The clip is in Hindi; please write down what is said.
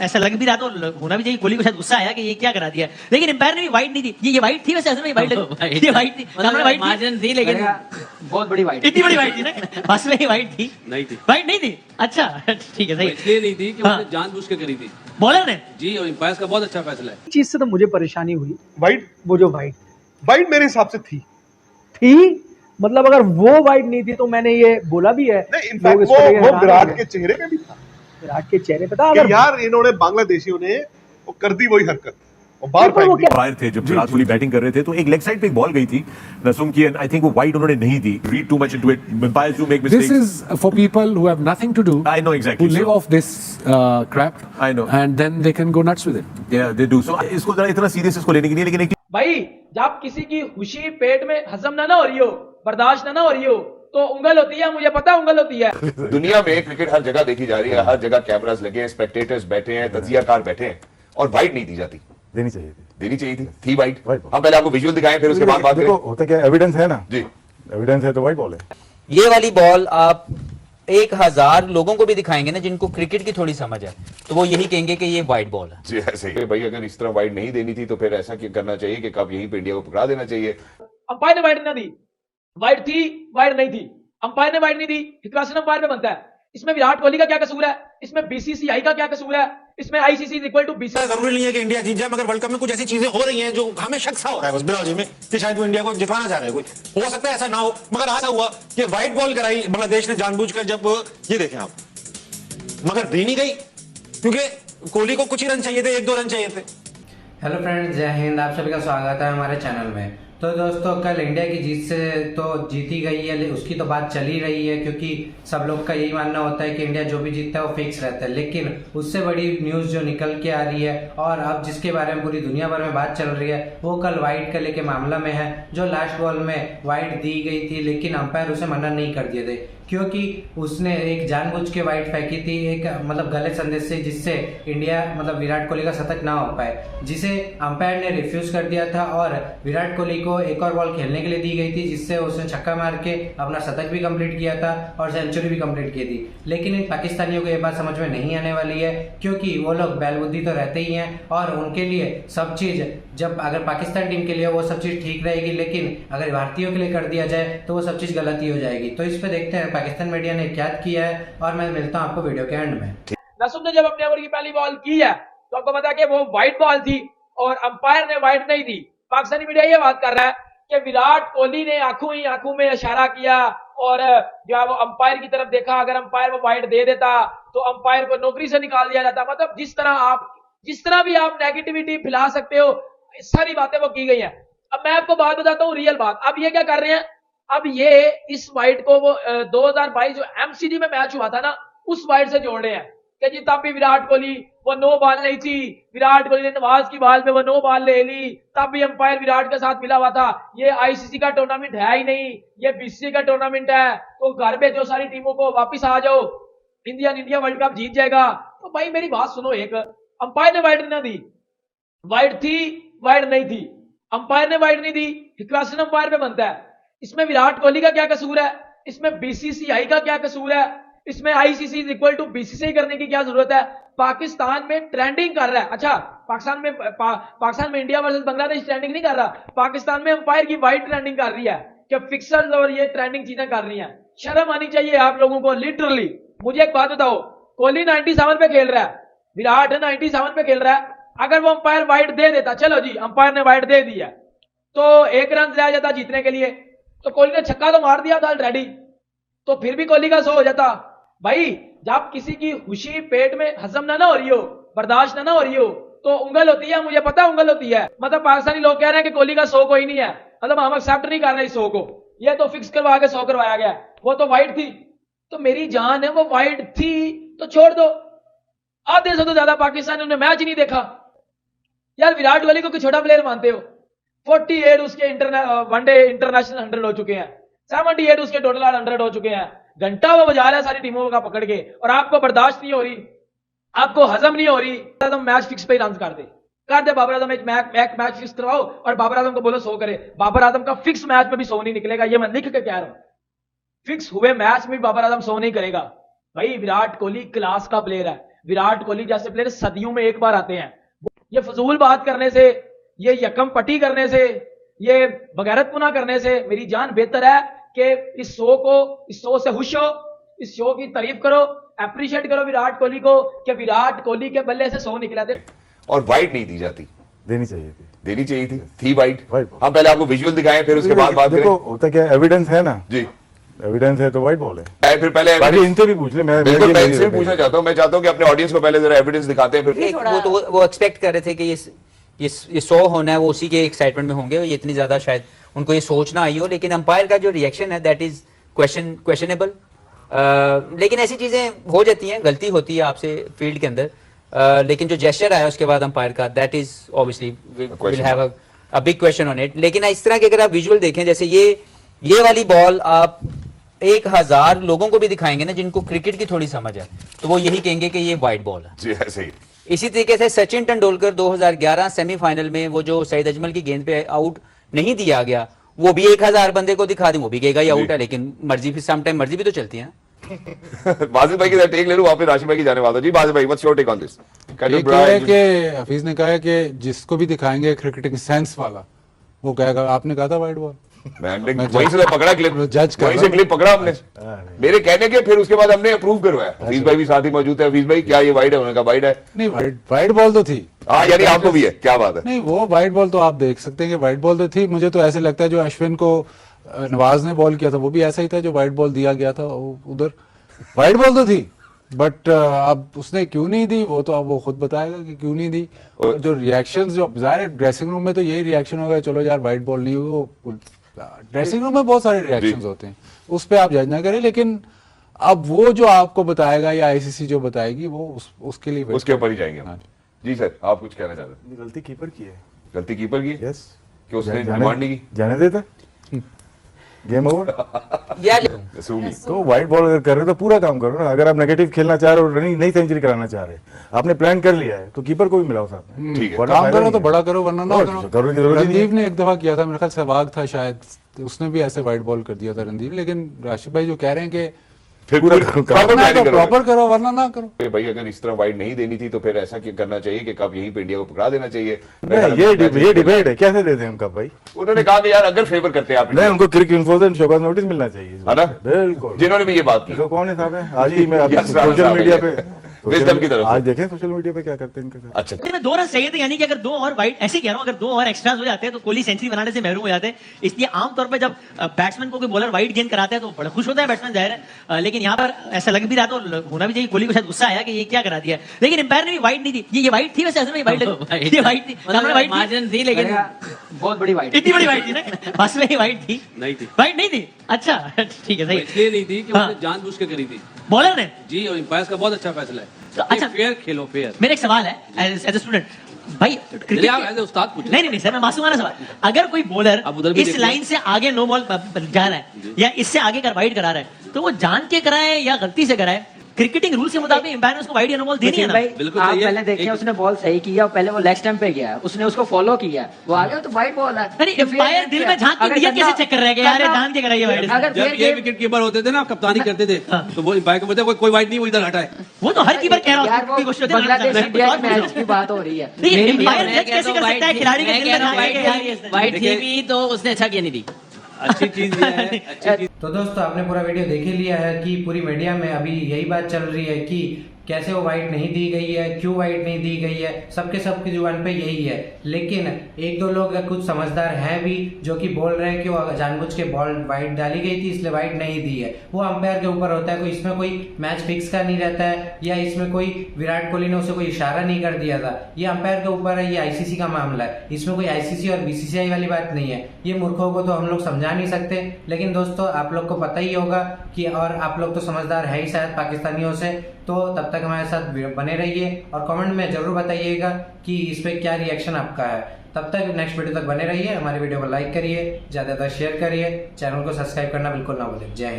ऐसा लग भी रहा तो होना भी चाहिए, कोहली को शायद गुस्सा आया कि ये क्या करा दिया, लेकिन एम्पायर ने भी वाइड नहीं दी। ये वाइड थी वैसे, असल में वाइड ये वाइड थी, वाइड मार्जिन थी, लेकिन बहुत बड़ी वाइड, इतनी बड़ी वाइड थी ना, असली में वाइड थी नहीं थी, वाइड नहीं थी। अच्छा ठीक है, सही। इसलिए नहीं थी कि हाँ। उसने जानबूझ के करी थी बॉलर ने जी, और एम्पायर का बहुत अच्छा फैसला है। चीज से तो मुझे परेशानी हुई। वाइड वो जो वाइड मेरे हिसाब से थी मतलब अगर वो वाइड नहीं थी तो मैंने ये बोला भी है। नहीं, इनफैक्ट वो विराट के चेहरे पे भी था, विराट के चेहरे पे था। कि यार इन्होंने बांग्लादेशियों ने वो कर दी वही हरकत और बार बाहर थे जब विराट कोहली बैटिंग कर रहे थे, तो एक लेग साइड पे एक बॉल गई थी नसुम की, एंड आई थिंक वो वाइड उन्होंने नहीं दी। Read too much into it, empires do make mistakes. This is for people who have nothing to do. I know exactly. Who live off this crap. I know. And then they can go nuts with it. Yeah, they do. So इसको जरा इतना सीरियस इसको लेने की नहीं, लेकिन एक भाई जब किसी की खुशी पेट में हजम ना हो रही हो, बर्दाश्त ना हो रही हो, तो उंगल होती है, मुझे पता उंगल होती है। दुनिया में क्रिकेट हर जगह देखी जा रही है, हर जगह कैमरास लगे हैं, स्पेक्टेटर्स बैठे हैं, तजियाकार बैठे हैं, और वाइड नहीं दी जाती। देनी चाहिए थी, देनी चाहिए थी वाइड। हम पहले आपको विजुअल दिखाएं, फिर उसके बाद बात करें। होता क्या, एविडेंस है ना जी, एविडेंस है तो वाइड बॉल है। ये वाली बॉल आप 1000 लोगों को भी दिखाएंगे ना जिनको क्रिकेट की थोड़ी समझ है, तो वो यही कहेंगे कि ये वाइड बॉल है। जी ऐसे ही भाई, अगर इस तरह वाइड नहीं देनी थी तो फिर ऐसा क्यों करना चाहिए कि कब यहीं पे इंडिया को पकड़ा देना चाहिए। अंपायर ने वाइड ना दी, वाइड थी वाइड नहीं थी, अंपायर ने वाइड नहीं दी, हितवासन अंपायर पे बनता है। इसमें विराट कोहली का क्या कसूर है, इसमें बीसीसीआई का क्या कसूर है, इसमें आईसीसी इक्वल टू बीसीसीआई। जरूरी नहीं है कि इंडिया जीत जाए, मगर वर्ल्ड कप में कुछ ऐसी चीजें हो रही हैं जो हमें शक सा हो रहा है बिलाल जी में कि शायद वो इंडिया को जितवाना चाह रहे हैं। कोई हो सकता है ऐसा ना हो, मगर ऐसा हुआ कि व्हाइट बॉल कराई बांग्लादेश ने जानबूझकर। जब ये देखें आप, मगर दी नहीं गई क्योंकि कोहली को कुछ ही रन चाहिए थे, 1-2 रन चाहिए थे। हेलो फ्रेंड्स, जय हिंद। आप सभी का स्वागत है हमारे चैनल में। तो दोस्तों, कल इंडिया की जीत से तो जीती गई है, उसकी तो बात चल ही रही है, क्योंकि सब लोग का यही मानना होता है कि इंडिया जो भी जीतता है वो फिक्स रहता है। लेकिन उससे बड़ी न्यूज़ जो निकल के आ रही है और अब जिसके बारे में पूरी दुनिया भर में बात चल रही है, वो कल वाइड का लेके मामला में है। जो लास्ट बॉल में वाइड दी गई थी, लेकिन अंपायर उसे मना नहीं कर दिए थे, क्योंकि उसने एक जानबूझ के वाइड फेंकी थी, एक मतलब गलत संदेश से, जिससे इंडिया मतलब विराट कोहली का शतक ना हो पाए, जिसे अंपायर ने रिफ्यूज कर दिया था। और विराट कोहली को एक और बॉल खेलने के लिए दी गई थी, जिससे उसने छक्का मार के अपना शतक भी कंप्लीट किया था और सेंचुरी भी कंप्लीट की थी। लेकिन इन पाकिस्तानियों को ये बात समझ में नहीं आने वाली है, क्योंकि वो लोग बैलबुद्धि तो रहते ही हैं और उनके लिए सब चीज़, जब अगर पाकिस्तान टीम के लिए वो सब चीज़ ठीक रहेगी, लेकिन अगर भारतीयों के लिए कर दिया जाए तो वो सब चीज़ गलती हो जाएगी। तो इस पर देखते हैं पाकिस्तान मीडिया ने क्या किया है, और मैं मिलता हूं आपको वीडियो के एंड में। नसुम ने जब अपने ओवर की पहली बॉल की है तो आपको पता है कि वो वाइड बॉल थी और अंपायर ने वाइड नहीं दी। पाकिस्तानी मीडिया ये बात कर रहा है कि विराट कोहली ने आंखों में इशारा किया और जो वो अंपायर की तरफ देखा, अगर अंपायर वो वाइड दे देता तो अंपायर को नौकरी से निकाल दिया जाता। मतलब जिस तरह भी आप नेगेटिविटी फैला सकते हो, सारी बातें वो की गई हैं। अब मैं आपको बात बताता हूँ, रियल बात। अब ये क्या कर रहे हैं, अब ये इस वाइड को वो 2022 जो एमसीडी में मैच हुआ था ना, उस वाइड से जोड़ रहे हैं कि जी तब भी विराट कोहली वो 9 बॉल नहीं थी, विराट कोहली ने नवाज की बॉल पे वो 9 बॉल ले ली, तब भी अंपायर विराट के साथ मिला हुआ था। ये आईसीसी का टूर्नामेंट है ही नहीं, ये बीसीसीआई का टूर्नामेंट है, तो घर पे जो सारी टीमों को वापिस आ जाओ, इंडिया वर्ल्ड कप जीत जाएगा। तो भाई मेरी बात सुनो, एक अंपायर ने वाइड ना दी, वाइड थी वाइड नहीं थी, अंपायर ने वाइड नहीं दी, हितवासन अंपायर पे बनता है। इसमें विराट कोहली का क्या कसूर है, इसमें बीसीसीआई का क्या कसूर है, इसमें आईसीसी इक्वल टू बीसीसीआई करने की क्या जरूरत है। पाकिस्तान में ट्रेंडिंग कर रहा है। अच्छा, पाकिस्तान में इंडिया वर्सेस बांग्लादेश ट्रेंडिंग नहीं कर रहा, पाकिस्तान में अंपायर की वाइड ट्रेंडिंग कर रही है कि फिक्सर्स और ये ट्रेंडिंग चीजें कर रही हैं। शर्म आनी चाहिए आप लोगों को, लिटरली। मुझे एक बात बताओ, कोहली 97 पे खेल रहा है, विराट 97 पे खेल रहा है, अगर वो अंपायर वाइड दे देता, चलो जी अंपायर ने वाइड दे दिया तो 1 रन रह जाता जीतने के लिए, तो कोहली ने छक्का तो मार दिया था ऑलरेडी, तो फिर भी कोहली का 100 हो जाता। भाई जब किसी की खुशी पेट में हजम ना हो रही हो, बर्दाश्त ना हो रही हो, तो उंगल होती है, मुझे पता उंगल होती है। मतलब पाकिस्तानी लोग कह रहे हैं कि कोहली का 100 कोई नहीं है, मतलब हम एक्सेप्ट नहीं कर रहे 100 को, ये तो फिक्स करवा के 100 करवाया गया, वो तो वाइड थी। तो मेरी जान है, वो वाइड थी तो छोड़ दो। आधे से तो ज्यादा पाकिस्तानियों ने मैच नहीं देखा यार। विराट कोहली को कोई छोटा प्लेयर मानते हो? 48 उसके वनडे इंटरनेशनल 100 हो चुके हैं, 78 उसके टोटल 100 हो चुके हैं। घंटा वो बजा रहा है सारी टीमों का पकड़ के, और आपको बर्दाश्त नहीं हो रही, आपको हजम नहीं हो रही। तो मैच फिक्स पे ही रन कर दे बाबर आजम, एक मैच फिक्स करवाओ और बाबर आजम को बोलो 100 करे। बाबर आजम का फिक्स मैच में भी 100 नहीं निकलेगा, ये मैं लिख के कह रहा हूं। फिक्स हुए मैच में बाबर आजम 100 नहीं करेगा। भाई विराट कोहली क्लास का प्लेयर है, विराट कोहली जैसे प्लेयर सदियों में एक बार आते हैं। ये फजूल बात करने से, ये यकम पट्टी करने से, ये बगैरतपुना करने से मेरी जान बेहतर है कि इस शो से खुश हो, इस शो की तारीफ करो, अप्रिशिएट करो विराट कोहली को कि विराट कोहली के बल्ले से शो निकला थे। और वाइड नहीं दी जाती, देनी चाहिए थी। देनी चाहिए थी वाइड। White हम पहले आपको विजुअल दिखाएं, फिर उसके बाद बात देखो करें। होता क्या, एविडेंस है ना जी, एविडेंस है तो वाइट बॉल है। मैं फिर पहले बाकी इनसे भी पूछ ले। मैं बिल्कुल, मैं इनसे भी मेरी- पूछना चाहता हूं। मैं चाहता हूं कि अपने ऑडियंस को पहले जरा एविडेंस दिखाते हैं, फिर वो एक्सपेक्ट कर रहे थे कि ये शो होना है, वो उसी के एक्साइटमेंट में होंगे, ये इतनी ज्यादा शायद उनको ये सोचना आई हो, लेकिन अंपायर का जो रिएक्शन है दैट इज क्वेश्चनेबल। लेकिन ऐसी चीजें हो जाती हैं, गलती होती है आपसे फील्ड के अंदर। लेकिन जो जेस्चर आया उसके बाद अंपायर का, that is obviously will have a big question on it. लेकिन इस तरह के अगर आप विजुअल देखें, जैसे ये वाली बॉल आप 1000 लोगों को भी दिखाएंगे ना जिनको क्रिकेट की थोड़ी समझ है, तो वो यही कहेंगे कि ये वाइड बॉल है। जी ऐसे ही। इसी तरीके से सचिन तेंदुलकर 2011 सेमीफाइनल में वो जो सईद अजमल की गेंद पे आउट नहीं दिया गया, वो भी 1000 बंदे को दिखा दें, वो भी कहेगा ये आउट है, लेकिन मर्जी भी सम टाइम मर्जी भी तो चलती है ना। बाजिद भाई की टेक ले लूं, वापस राशिद भाई की जाने वाला। जी बाजिद भाई, what's your take on this? एक है कि हफीज ने कहा है कि जिसको भी दिखाएंगे क्रिकेटिंग सेंस वाला, वो कहेगा आपने कहा था वाइड बॉल। मैंने वहीं से पकड़ा क्लिप, जज वहीं से क्लिप पकड़ा हमने मेरे कहने के, फिर उसके बाद हमने अप्रूव करवाया। हफीज भाई भी साथ ही मौजूद है। हफीज भाई क्या ये वाइड है? उन्होंने कहा वाइड है। नहीं, वाइड बॉल तो थी। हाँ, यानी आपको भी है, क्या बात है। नहीं, वो वाइड बॉल तो आप देख सकते हैं कि वाइड बॉल तो थी। मुझे तो ऐसे लगता है जो अश्विन को नवाज ने बॉल किया था वो भी ऐसा ही था, जो वाइड बॉल दिया गया था उधर वाइड बॉल तो थी। बट अब उसने क्यों नहीं दी वो तो अब वो खुद बताएगा कि क्यों नहीं दी। और जो रिएक्शंस, जो ज़ाहिर ड्रेसिंग रूम में तो यही रिएक्शन होगा, चलो यार वाइड बॉल नहीं हुई। वो ड्रेसिंग रूम में बहुत सारे रिएक्शंस होते हैं, उस पर आप जज ना करें। लेकिन अब वो जो आपको बताएगा या आईसीसी जो बताएगी वो उसके लिए उसके ऊपर ही जाएंगे। हाँ जी सर, आप कुछ कहना चाहते हैं? गलती कीपर की है। गलती कीपर की? यस, कि उसने डिमांड नहीं की, जाने देता, गेम ओवर। सूमी तो वाइट बॉल अगर कर रहे हो तो पूरा काम करो ना। अगर आप नेगेटिव खेलना चाह रहे हो, रनिंग नहीं सेंचुरी कराना चाह रहे, आपने प्लान कर लिया है, तो कीपर को भी मिलाओ साथ में। ठीक है, वरना काम फायदा करो नहीं तो है। बड़ा करो, वरना ना और करो। करो की जरूरत ही नहीं है। रणदीप ने एक दफा किया था, मेरे ख्याल सहवाग था शायद, तो उसने भी ऐसे वाइट बॉल कर दिया था रणदीप। लेकिन राशिद भाई जो कह रहे हैं कि फिर पूरा प्रॉपर करो वरना ना करो। भाई अगर इस तरह वाइड नहीं देनी थी तो फिर ऐसा क्यों करना चाहिए कि कब यहीं पे इंडिया को पकड़ा देना चाहिए? ये डिबेट है, कैसे देते हैं उनका भाई? उन्होंने कहा कि यार अगर फेवर करते हैं आप नहीं, उनको क्रिक इन्फोर्समेंट शोकाज नोटिस मिलना चाहिए, है ना? बिल्कुल। जिन्होंने भी ये बात की। तो कौन है साहब है? आज ही मैं अभी यस, राणा सोशल साहब मीडिया है। पे विजडम की तरफ आज देखें सोशल मीडिया पे क्या करते हैं इनके साथ। अच्छा, में 2 रन चाहिए थे, यानी कि अगर 2 और वाइड, ऐसे कह रहा हूं, अगर 2 और एक्स्ट्रास हो जाते हैं तो कोहली सेंचुरी बनाने से महरूम हो जाते हैं। इसलिए आमतौर पर जब बैट्समैन को कोई बॉलर वाइड गेंद कराता है तो बड़ा खुश होता है बैट्समैन, जाहिर है। लेकिन यहाँ पर ऐसा लग भी रहा तो होना भी चाहिए, कोहली को शायद गुस्सा आया कि ये क्या करा दिया। लेकिन एम्पायर ने भी वाइड नहीं दी। ये वाइड थी वैसे, असल में वाइड ये वाइड थी, मार्जिन थी, लेकिन बहुत बड़ी वाइड, इतनी बड़ी वाइड थी ना, बस में ही वाइड थी, नहीं थी, वाइड नहीं थी। अच्छा ठीक है, सही। इसलिए नहीं थी कि हाँ। उसने जानबूझ के करी थी बॉलर ने। जी, और एम्पायर का बहुत अच्छा फैसला है। तो अच्छा, फेयर खेलो, फेयर। मेरा एक सवाल है एज ए स्टूडेंट भाई, चलिए आप एज ए उस्ताद पूछिए। नहीं सर, मैं मासूमाना सवाल, अगर कोई बॉलर आप उधर भी इस देख लाइन से आगे नो बॉल जा रहा है या इससे आगे कर वाइड करा रहा है, तो वो जान के कराए या गलती से कराए, क्रिकेटिंग रूल्स के मुताबिक एम्पायर ने उसको वाइड या नो बॉल देनी है ना। बिल्कुल आप सही है। पहले देखें, उसने बॉल सही किया और पहले वो लेग स्टंप पे गया, उसने उसको फॉलो किया, वो आ गया तो वाइड बॉल है। अरे एम्पायर दिल में झांक के दिया, कैसे चेक कर रहा है कि यार ये जान के कराइए वाइड? अगर जब ये विकेट कीपर होते थे ना, कप्तानी करते थे, तो वो एम्पायर को बोलते कोई वाइड नहीं, वो इधर हटाए। वो तो हर कीपर कह रहा यार, वो बांग्लादेश इंडिया के मैच की बात हो रही है। एम्पायर जज कैसे कर सकता है खिलाड़ी के दिल में झांक के? वाइड थी भी तो उसने अच्छा किया नहीं दी। अच्छी चीज ये है, अच्छी चीज। तो दोस्तों आपने पूरा वीडियो देख ही लिया है कि पूरी मीडिया में अभी यही बात चल रही है कि कैसे वो वाइड नहीं दी गई है, क्यों वाइड नहीं दी गई है, सबकी जुबान पे यही है। लेकिन एक दो लोग कुछ समझदार हैं भी जो कि बोल रहे हैं कि वो जानबूझ के बॉल वाइड डाली गई थी इसलिए वाइड नहीं दी है। वो अंपायर के ऊपर होता है, कोई इसमें कोई मैच फिक्स का नहीं रहता है या इसमें कोई विराट कोहली ने उसे कोई इशारा नहीं कर दिया था, ये अंपायर के ऊपर है, ये आईसीसी का मामला है। इसमें कोई आईसीसी और बीसीसीआई वाली बात नहीं है। ये मूर्खों को तो हम लोग समझा नहीं सकते, लेकिन दोस्तों आप लोग को पता ही होगा कि, और आप लोग तो समझदार है ही शायद पाकिस्तानियों से, तो तब तक हमारे साथ बने रहिए और कमेंट में जरूर बताइएगा कि इस पे क्या रिएक्शन आपका है। तब तक नेक्स्ट वीडियो तक बने रहिए, हमारे वीडियो को लाइक करिए, ज्यादातर शेयर करिए, चैनल को सब्सक्राइब करना बिल्कुल ना भूलें। जय हिंद।